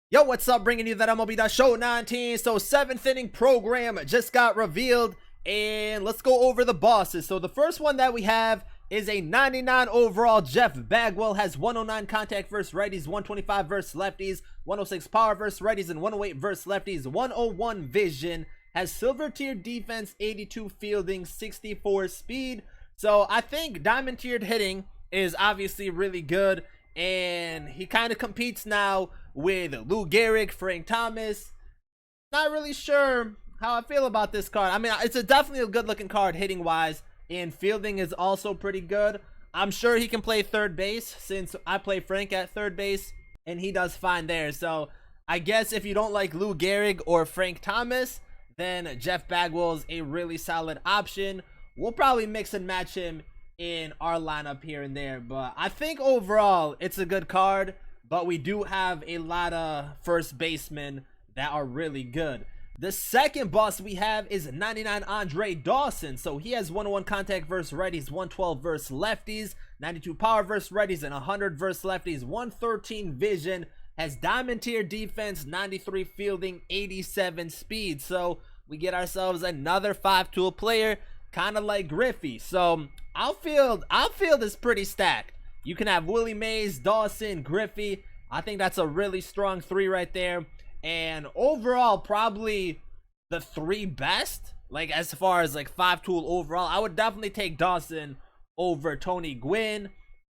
Yo, what's up? Bringing you that MLB Show 19. So, 7th inning program just got revealed, and let's go over the bosses. So, the first one that we have is a 99 overall Jeff Bagwell. Has 109 contact versus righties, 125 versus lefties, 106 power versus righties, and 108 versus lefties, 101 vision. Has silver tier defense, 82 fielding, 64 speed. So, I think diamond tiered hitting is obviously really good, and he kind of competes now with Lou Gehrig, Frank Thomas. Not really sure how I feel about this card. I mean, it's definitely a good looking card hitting wise, and fielding is also pretty good. I'm sure he can play third base since I play Frank at third base and he does fine there. So I guess if you don't like Lou Gehrig or Frank Thomas, then Jeff Bagwell is a really solid option. We'll probably mix and match him in our lineup here and there, but I think overall it's a good card. But we do have a lot of first basemen that are really good. The second boss we have is 99 Andre Dawson. So he has 101 contact versus righties, 112 versus lefties, 92 power versus righties, and 100 versus lefties, 113 vision. Has diamond tier defense, 93 fielding, 87 speed. So we get ourselves another 5-tool player, kind of like Griffey. So outfield is pretty stacked. You can have Willie Mays, Dawson, Griffey. I think that's a really strong 3 right there. And overall, probably the 3 best, like as far as like 5-tool overall, I would definitely take Dawson over Tony Gwynn,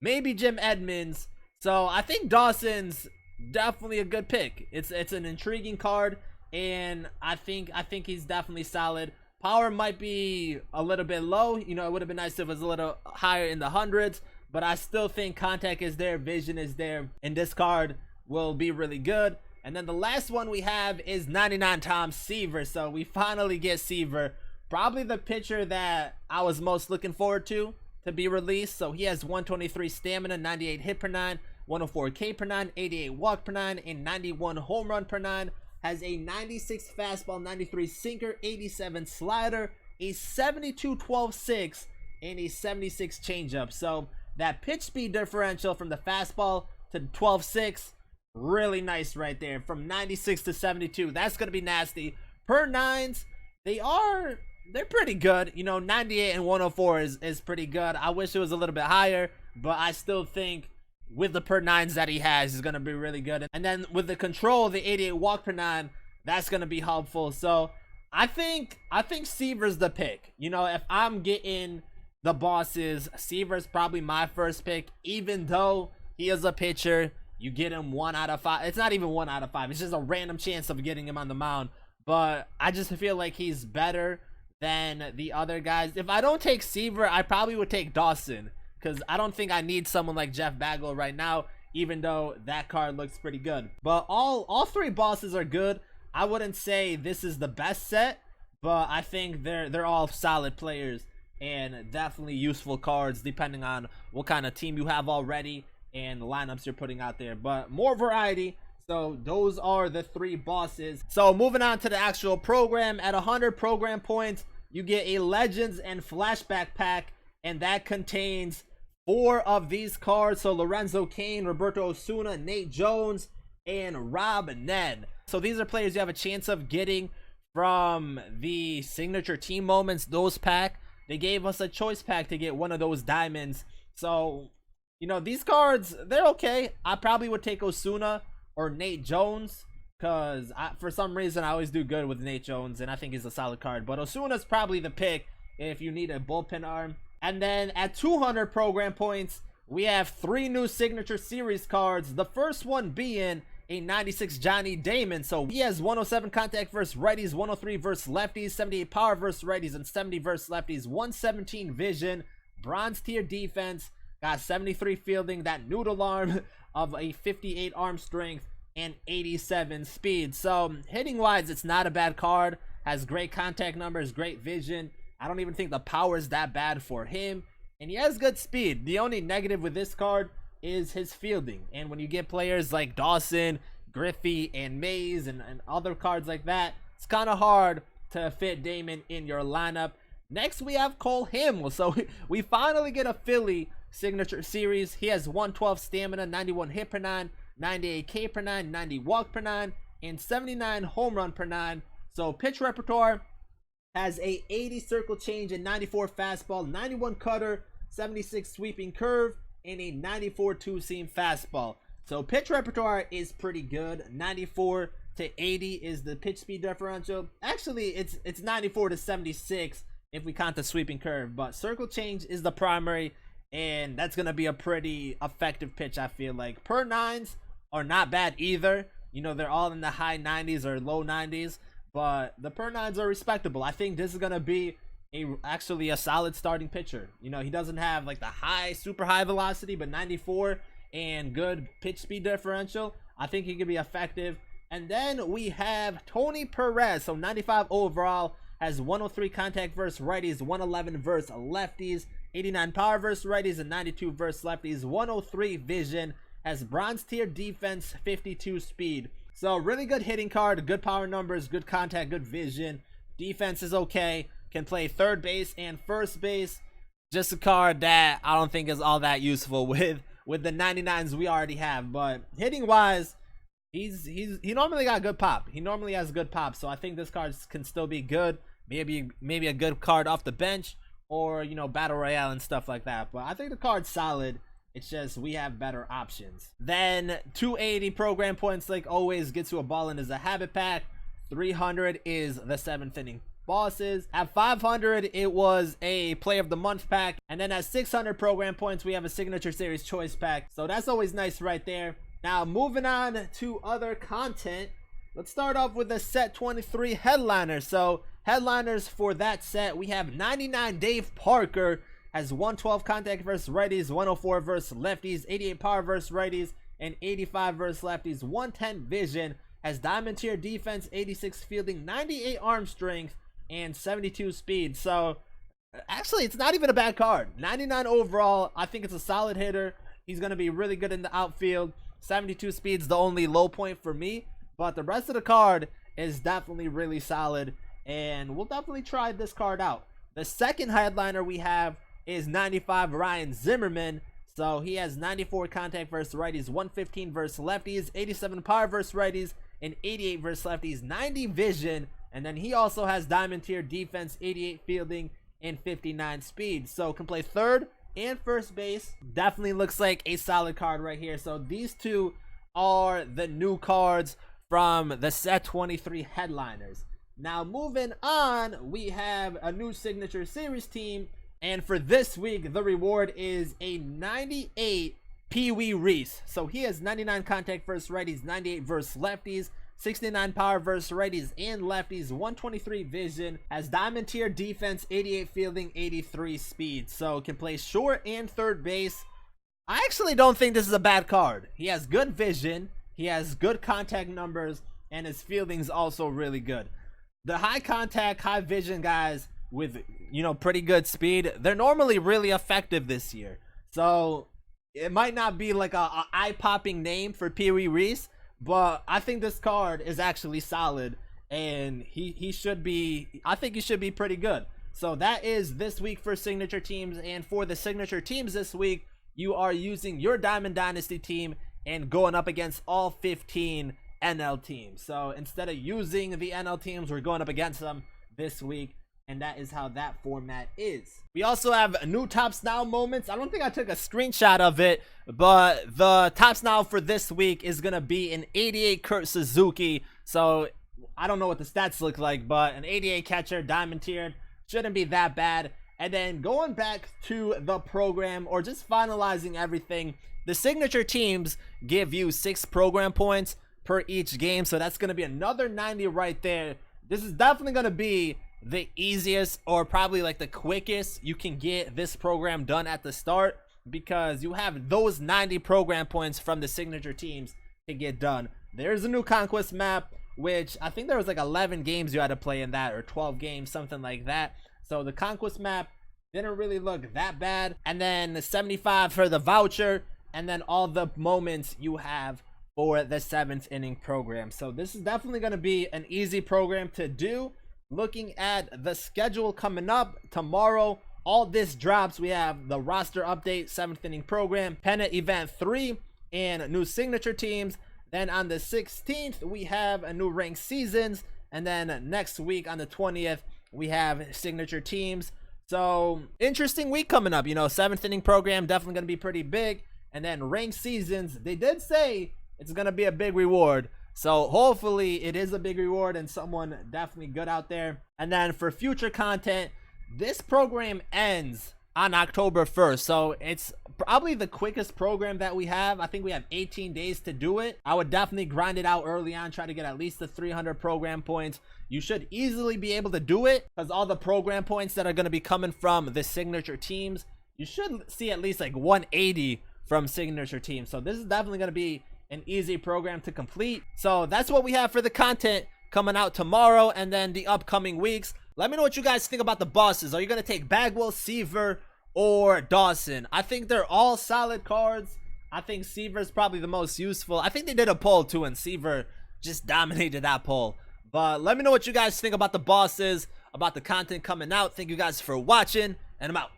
maybe Jim Edmonds. So I think Dawson's definitely a good pick. It's an intriguing card, and I think he's definitely solid. Power might be a little bit low. You know, it would have been nice if it was a little higher in the hundreds. But I still think contact is there, vision is there, and this card will be really good. And then the last one we have is 99 Tom Seaver. So we finally get Seaver, probably the pitcher that I was most looking forward to be released. So he has 123 stamina, 98 hit per 9, 104 K per 9, 88 walk per 9, and 91 home run per 9. Has a 96 fastball, 93 sinker, 87 slider, a 72 12-6, and a 76 changeup. So that pitch speed differential from the fastball to 12.6, really nice right there. From 96 to 72, that's going to be nasty. Per 9s, they're pretty good. You know, 98 and 104 is pretty good. I wish it was a little bit higher, but I still think with the per 9s that he has is going to be really good. And then with the control, the 88 walk per 9, that's going to be helpful. So I think Seaver's the pick. You know, if I'm getting the bosses, Seaver's probably my first pick, even though he is a pitcher. You get him 1 out of 5. It's not even 1 out of 5. It's just a random chance of getting him on the mound. But I just feel like he's better than the other guys. If I don't take Seaver, I probably would take Dawson, because I don't think I need someone like Jeff Bagwell right now, even though that card looks pretty good. But all 3 bosses are good. I wouldn't say this is the best set, but I think they're all solid players and definitely useful cards depending on what kind of team you have already and the lineups you're putting out there. But more variety. So those are the 3 bosses. So moving on to the actual program, at 100 program points you get a Legends and Flashback pack, and that contains 4 of these cards. So Lorenzo Cain, Roberto Osuna, Nate Jones, and Rob Nen. So these are players you have a chance of getting from the signature team moments, those pack. They gave us a choice pack to get one of those diamonds. So, you know, these cards, they're okay. I probably would take Osuna or Nate Jones, because for some reason I always do good with Nate Jones, and I think he's a solid card. But Osuna's probably the pick if you need a bullpen arm. And then at 200 program points, we have 3 new signature series cards. The first one being a 96 Johnny Damon. So he has 107 contact versus righties, 103 versus lefties, 78 power versus righties, and 70 versus lefties, 117 vision, bronze tier defense, got 73 fielding, that noodle arm of a 58 arm strength, and 87 speed. So hitting wise, it's not a bad card. Has great contact numbers, great vision. I don't even think the power is that bad for him, and he has good speed. The only negative with this card is his fielding, and when you get players like Dawson, Griffey, and Mays, and other cards like that, it's kind of hard to fit Damon in your lineup. Next we have Cole Hamels. So we finally get a Philly signature series. He has 112 stamina, 91 hit per 9, 98 K per 9, 90 walk per 9, and 79 home run per 9. So pitch repertoire has a 80 circle change and 94 fastball, 91 cutter, 76 sweeping curve, and a 94 two-seam fastball. So pitch repertoire is pretty good. 94 to 80 is the pitch speed differential. Actually, it's 94 to 76 if we count the sweeping curve, but circle change is the primary, and that's gonna be a pretty effective pitch. I feel like per nines are not bad either. You know, they're all in the high 90s or low 90s, but the per nines are respectable. I think this is gonna be actually a solid starting pitcher. You know, he doesn't have like the super high velocity, but 94 and good pitch speed differential. I think he can be effective. And then we have Tony Perez. So 95 overall, has 103 contact versus righties, 111 versus lefties, 89 power versus righties, and 92 versus lefties, 103 vision, has bronze tier defense, 52 speed. So really good hitting card, good power numbers, good contact, good vision. Defense is okay, can play third base and first base. Just a card that I don't think is all that useful with the 99s we already have. But hitting wise, he normally got good pop. He normally has good pop, so I think this card can still be good. Maybe a good card off the bench, or you know, battle royale and stuff like that. But I think the card's solid. It's just we have better options. Then 280 program points, like always, gets you a ball in as a habit pack. 300 is the 7th inning bosses. At 500, it was a play of the month pack, and then at 600 program points, we have a signature series choice pack. So that's always nice right there. Now moving on to other content, let's start off with the set 23 headliner. So headliners for that set, we have 99 Dave Parker, has 112 contact versus righties, 104 versus lefties, 88 power versus righties, and 85 versus lefties, 110 vision, has diamond tier defense, 86 fielding, 98 arm strength, and 72 speed. So actually, it's not even a bad card. 99 overall. I think it's a solid hitter. He's going to be really good in the outfield. 72 speed's the only low point for me, but the rest of the card is definitely really solid, and we'll definitely try this card out. The second headliner we have is 95 Ryan Zimmerman. So he has 94 contact versus righties, 115 versus lefties, 87 power versus righties, and 88 versus lefties, 90 vision, and then he also has diamond tier defense, 88 fielding, and 59 speed. So can play third and first base. Definitely looks like a solid card right here. So these two are the new cards from the set 23 headliners. Now moving on, we have a new signature series team, and for this week the reward is a 98 Wee Reese. So he has 99 contact versus righties, 98 versus lefties, 69 power versus righties and lefties, 123 vision, has diamond tier defense, 88 fielding, 83 speed. So can play short and third base. I actually don't think this is a bad card. He has good vision, he has good contact numbers, and his fielding's also really good. The high contact, high vision guys with, you know, pretty good speed, they're normally really effective this year. So it might not be like a eye-popping name for Wee Reese, but I think this card is actually solid, and he should be, I think he should be pretty good. So that is this week for signature teams, and for the signature teams this week, you are using your Diamond Dynasty team and going up against all 15 NL teams. So instead of using the NL teams, we're going up against them this week, and that is how that format is. We also have new Tops Now moments. I don't think I took a screenshot of it, but the Tops Now for this week is going to be an 88 Kurt Suzuki. So I don't know what the stats look like, but an 88 catcher, diamond tiered, shouldn't be that bad. And then going back to the program, or just finalizing everything, the signature teams give you 6 program points per each game. So that's going to be another 90 right there. This is definitely going to be the easiest, or probably like the quickest you can get this program done at the start, because you have those 90 program points from the signature teams to get done. There's a new conquest map, which I think there was like 11 games you had to play in that, or 12 games, something like that. So the conquest map didn't really look that bad. And then the 75 for the voucher, and then all the moments you have for the 7th inning program. So this is definitely going to be an easy program to do. Looking at the schedule coming up tomorrow, all this drops. We have the roster update, 7th inning program, pennant event 3, and new signature teams. Then on the 16th, we have a new ranked seasons. And then next week on the 20th, we have signature teams. So interesting week coming up. You know, 7th inning program definitely going to be pretty big. And then ranked seasons, they did say it's going to be a big reward. So hopefully it is a big reward and someone definitely good out there. And then for future content, this program ends on October 1st. So it's probably the quickest program that we have. I think we have 18 days to do it. I would definitely grind it out early on, try to get at least the 300 program points. You should easily be able to do it because all the program points that are going to be coming from the signature teams, you should see at least like 180 from signature teams. So this is definitely going to be an easy program to complete. So that's what we have for the content coming out tomorrow and then the upcoming weeks. Let me know what you guys think about the bosses. Are you going to take Bagwell, Seaver, or Dawson? I think they're all solid cards. I think Seaver is probably the most useful. I think they did a poll too, and Seaver just dominated that poll. But let me know what you guys think about the bosses, about the content coming out. Thank you guys for watching, and I'm out.